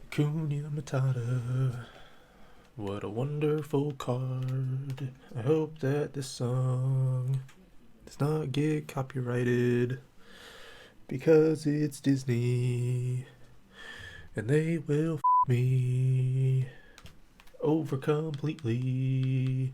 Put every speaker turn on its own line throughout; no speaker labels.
Acuña Matata. What a wonderful card. I hope that this song does not get copyrighted because it's Disney and they will me over completely.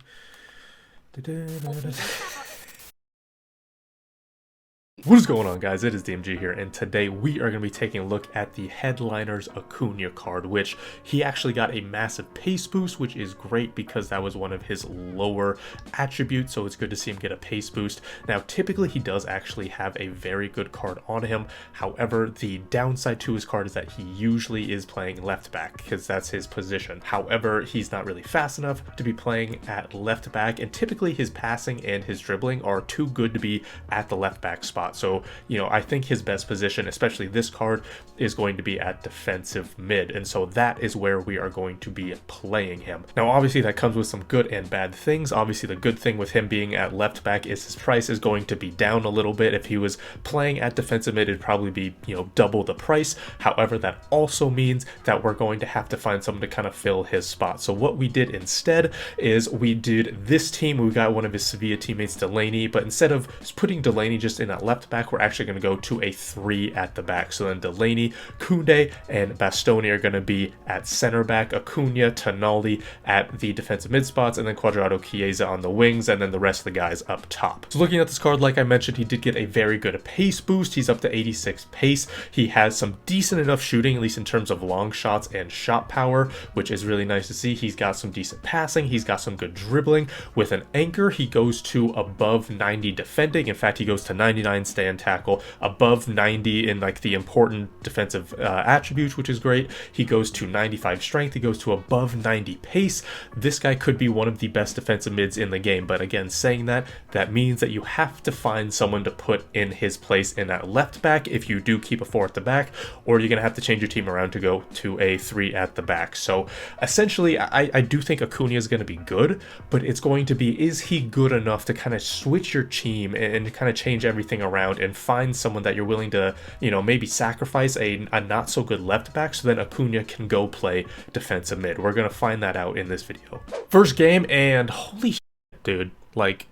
What is going on, guys? It is DMG here, and today we are going to be taking a look at the Headliners Acuña card, which he actually got a massive pace boost, which is great because that was one of his lower attributes, so it's good to see him get a pace boost. Now, typically he does actually have a very good card on him. However, the downside to his card is that he usually is playing left back because that's his position. However, he's not really fast enough to be playing at left back, and typically his passing and his dribbling are too good to be at the left back spot. So, I think his best position, especially this card, is going to be at defensive mid. And so that is where we are going to be playing him. Now, obviously that comes with some good and bad things. Obviously, the good thing with him being at left back is his price is going to be down a little bit. If he was playing at defensive mid, it'd probably be, double the price. However, that also means that we're going to have to find someone to kind of fill his spot. So what we did instead is we did this team. We got one of his Sevilla teammates, Delaney, but instead of putting Delaney just in that left back, we're actually going to go to a 3 at the back. So then Delaney, Koundé, and Bastoni are going to be at center back, Acuña, Tonali at the defensive mid spots, and then Cuadrado, Chiesa on the wings, and then the rest of the guys up top. So looking at this card, like I mentioned, he did get a very good pace boost. He's up to 86 pace. He has some decent enough shooting, at least in terms of long shots and shot power, which is really nice to see. He's got some decent passing. He's got some good dribbling. With an anchor, he goes to above 90 defending. In fact, he goes to 99 stand tackle, above 90 in like the important defensive attributes, which is great. He goes to 95 strength. He goes to above 90 pace. This guy could be one of the best defensive mids in the game, but again, saying that means that you have to find someone to put in his place in that left back if you do keep a 4 at the back, or you're gonna have to change your team around to go to a 3 at the back. So essentially, I do think Acuña is going to be good, but it's going to be, is he good enough to kind of switch your team and kind of change everything around and find someone that you're willing to, maybe sacrifice a not so good left back so then Acuña can go play defensive mid. We're going to find that out in this video. First game, and holy shit, dude, like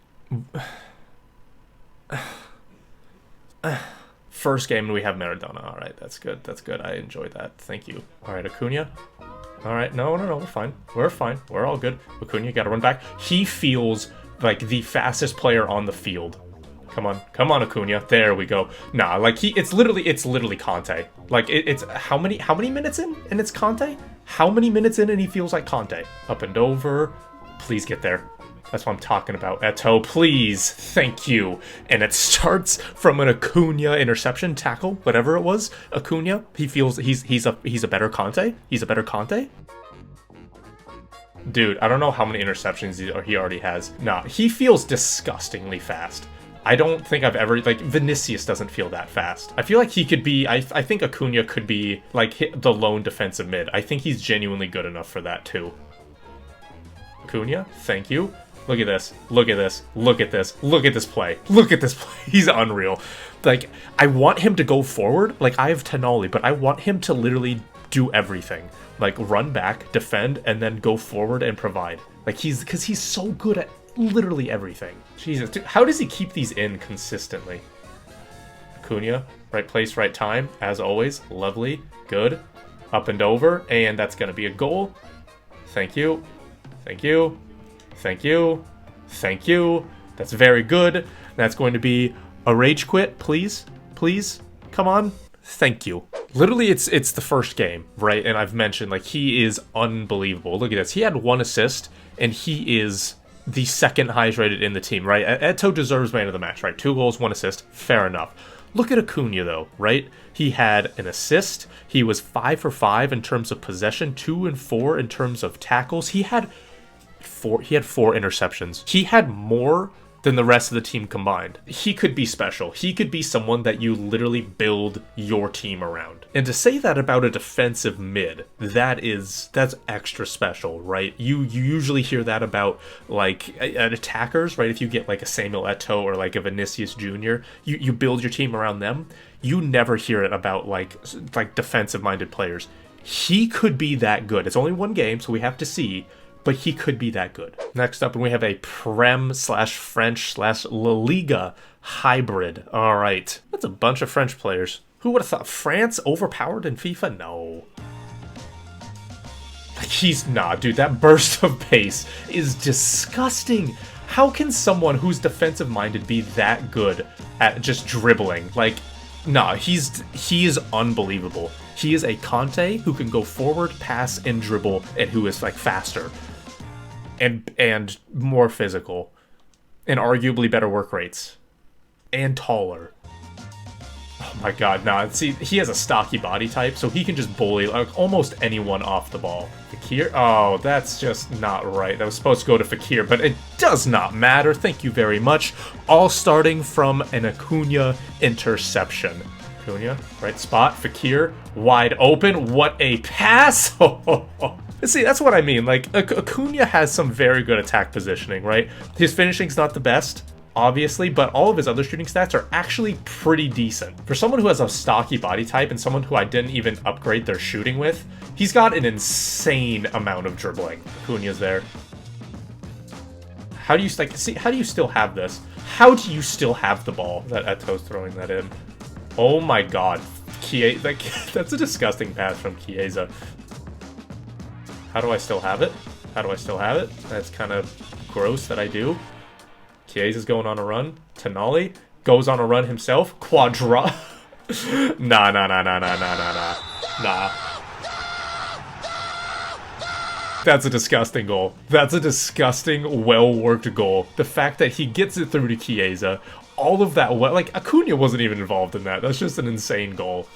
first game and we have Maradona. All right, that's good. That's good. I enjoyed that. Thank you. All right, Acuña. All right, no, we're fine. We're fine. We're all good. Acuña, got to run back. He feels like the fastest player on the field. Come on, Acuña. There we go. Nah, like it's literally Conte. Like it's how many minutes in, and it's Conte. How many minutes in, and he feels like Conte. Up and over. Please get there. That's what I'm talking about. Eto'o, please. Thank you. And it starts from an Acuña interception tackle, whatever it was. Acuña, he feels he's a better Conte. He's a better Conte. Dude, I don't know how many interceptions he already has. Nah, he feels disgustingly fast. I don't think I've ever, like, Vinicius doesn't feel that fast. I feel like he could be, I think Acuña could be, like, the lone defensive mid. I think he's genuinely good enough for that, too. Acuña, thank you. Look at this. Look at this. Look at this. Look at this play. Look at this play. He's unreal. Like, I want him to go forward. Like, I have Tonali, but I want him to literally do everything. Like, run back, defend, and then go forward and provide. Like, because he's so good at literally everything. Jesus, dude, how does he keep these in consistently? Acuña, right place, right time, as always. Lovely. Good. Up and over, and that's going to be a goal. Thank you. Thank you. Thank you. Thank you. That's very good. That's going to be a rage quit, please. Please. Come on. Thank you. Literally, it's the first game, right? And I've mentioned, like, he is unbelievable. Look at this. He had 1 assist, and he is the second highest rated in the team, right? Eto'o deserves man of the match, right? 2 goals, 1 assist. Fair enough. Look at Acuña, though, right? He had an assist. He was 5 for 5 in terms of possession, 2 and 4 in terms of tackles. He had 4 interceptions. He had more than the rest of the team combined. He could be special. He could be someone that you literally build your team around. And to say that about a defensive mid, that's extra special, right? You usually hear that about, like, at attackers, right? If you get like a Samuel Eto'o or like a Vinicius Jr., you build your team around them. You never hear it about like defensive-minded players. He could be that good. It's only one game, so we have to see, but he could be that good. Next up, we have a Prem/French/La Liga hybrid. All right, that's a bunch of French players. Who would have thought France overpowered in FIFA? No. Nah, dude, that burst of pace is disgusting. How can someone who's defensive-minded be that good at just dribbling? Like, nah, he is unbelievable. He is a Conte who can go forward, pass, and dribble, and who is, like, faster. And more physical. And arguably better work rates. And taller. Oh my god, nah, see, he has a stocky body type, so he can just bully, like, almost anyone off the ball. Fekir? Oh, that's just not right. That was supposed to go to Fekir, but it does not matter. Thank you very much. All starting from an Acuña interception. Acuña, right spot. Fekir, wide open. What a pass! See, that's what I mean. Like, Acuña has some very good attack positioning, right? His finishing's not the best, obviously, but all of his other shooting stats are actually pretty decent. For someone who has a stocky body type and someone who I didn't even upgrade their shooting with, he's got an insane amount of dribbling. Acuña's there. How do you, like, see, how do you still have this? How do you still have the ball that Eto's throwing that in? Oh my god. Like, that's a disgusting pass from Chiesa. How do I still have it? How do I still have it? That's kind of gross that I do. Chiesa's going on a run. Tonali goes on a run himself. Quadra. Nah. That's a disgusting goal. That's a disgusting, well-worked goal. The fact that he gets it through to Chiesa, all of that, like, Acuña wasn't even involved in that. That's just an insane goal.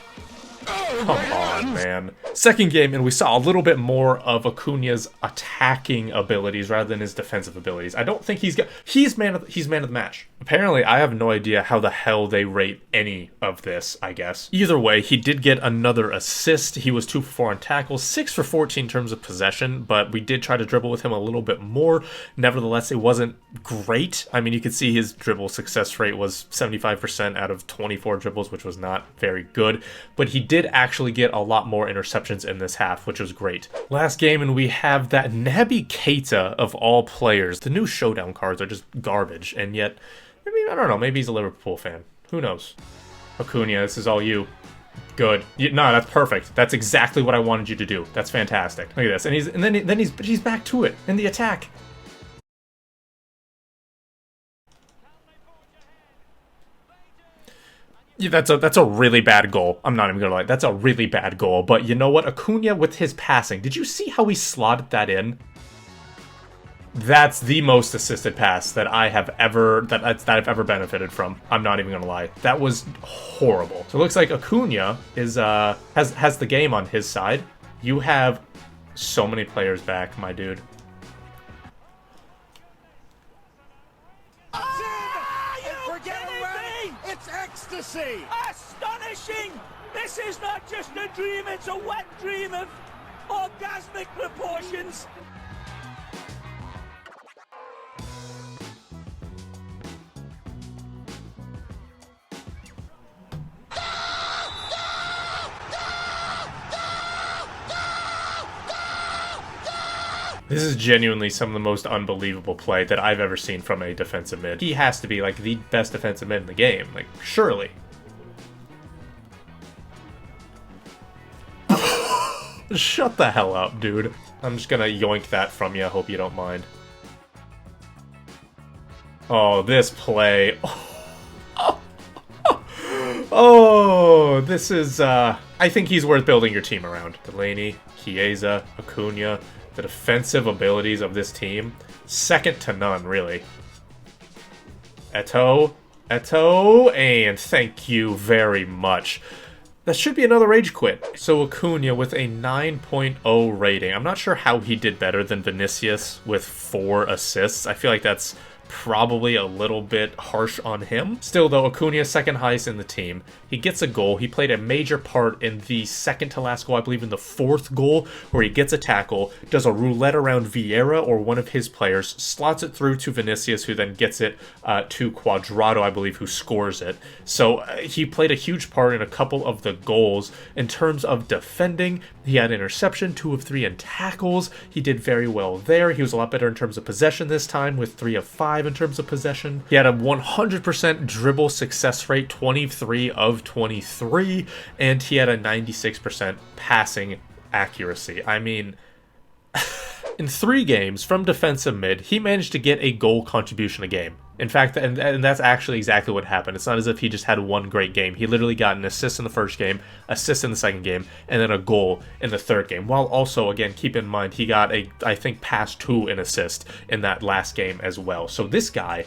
Come on, man. Second game, and we saw a little bit more of Acuña's attacking abilities rather than his defensive abilities. I don't think he's man of the match. Apparently, I have no idea how the hell they rate any of this, I guess. Either way, he did get another assist. He was 2 for 4 on tackles, 6 for 14 in terms of possession, but we did try to dribble with him a little bit more. Nevertheless, it wasn't great. I mean, you could see his dribble success rate was 75% out of 24 dribbles, which was not very good, but he did actually get a lot more interceptions in this half, which was great. Last game, and we have that Naby Keita of all players. The new showdown cards are just garbage, and yet, I mean, I don't know, maybe he's a Liverpool fan. Who knows? Acuña, this is all you. Good. No, that's perfect. That's exactly what I wanted you to do. That's fantastic. Look at this, and then he's back to it in the attack. Yeah, that's a really bad goal. I'm not even gonna lie. That's a really bad goal. But you know what? Acuña with his passing. Did you see how he slotted that in? That's the most assisted pass that I have ever that I've ever benefited from. I'm not even gonna lie. That was horrible. So it looks like Acuña is has the game on his side. You have so many players back, my dude.
Ecstasy! Astonishing! This is not just a dream, it's a wet dream of orgasmic proportions.
This is genuinely some of the most unbelievable play that I've ever seen from a defensive mid. He has to be, like, the best defensive mid in the game. Like, surely. Shut the hell up, dude. I'm just gonna yoink that from you. I hope you don't mind. Oh, this play. Oh, this is, I think he's worth building your team around. Delaney, Chiesa, Acuña. The defensive abilities of this team, second to none, really. Eto'o, and thank you very much. That should be another rage quit. So Acuña with a 9.0 rating. I'm not sure how he did better than Vinicius with 4 assists. I feel like that's probably a little bit harsh on him. Still though, Acuña second highest in the team. He gets a goal. He played a major part in the second to last goal, I believe in the 4th goal, where he gets a tackle, does a roulette around Vieira or one of his players, slots it through to Vinicius, who then gets it to Cuadrado, I believe, who scores it. So he played a huge part in a couple of the goals. In terms of defending, he had interception, 2 of 3 in tackles. He did very well there. He was a lot better in terms of possession this time, with 3 of 5 in terms of possession. He had a 100% dribble success rate, 23 of 23, and he had a 96% passing accuracy. I mean, in 3 games from defensive mid, he managed to get a goal contribution a game. In fact, and that's actually exactly what happened. It's not as if he just had one great game. He literally got an assist in the first game, assist in the second game, and then a goal in the third game. While also, again, keep in mind, he got I think, pass 2 an assist in that last game as well. So this guy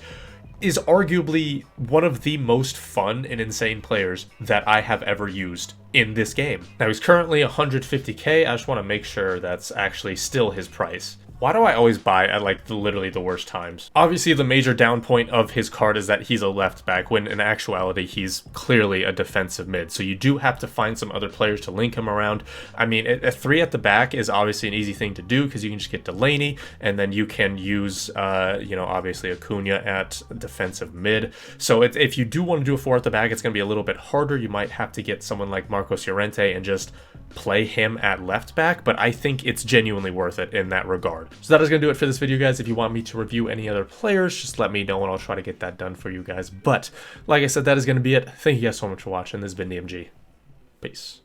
is arguably one of the most fun and insane players that I have ever used in this game. Now, he's currently 150k. I just want to make sure that's actually still his price. Why do I always buy at like literally the worst times? Obviously, the major down point of his card is that he's a left back, when in actuality, he's clearly a defensive mid. So you do have to find some other players to link him around. I mean, a 3 at the back is obviously an easy thing to do, because you can just get Delaney, and then you can use, obviously Acuña at defensive mid. So if you do want to do a 4 at the back, it's going to be a little bit harder. You might have to get someone like Marcos Llorente and just play him at left back, but I think it's genuinely worth it in that regard. So that is going to do it for this video, guys. If you want me to review any other players, just let me know and I'll try to get that done for you guys. But like I said, that is going to be it. Thank you guys so much for watching. This has been DMG. Peace.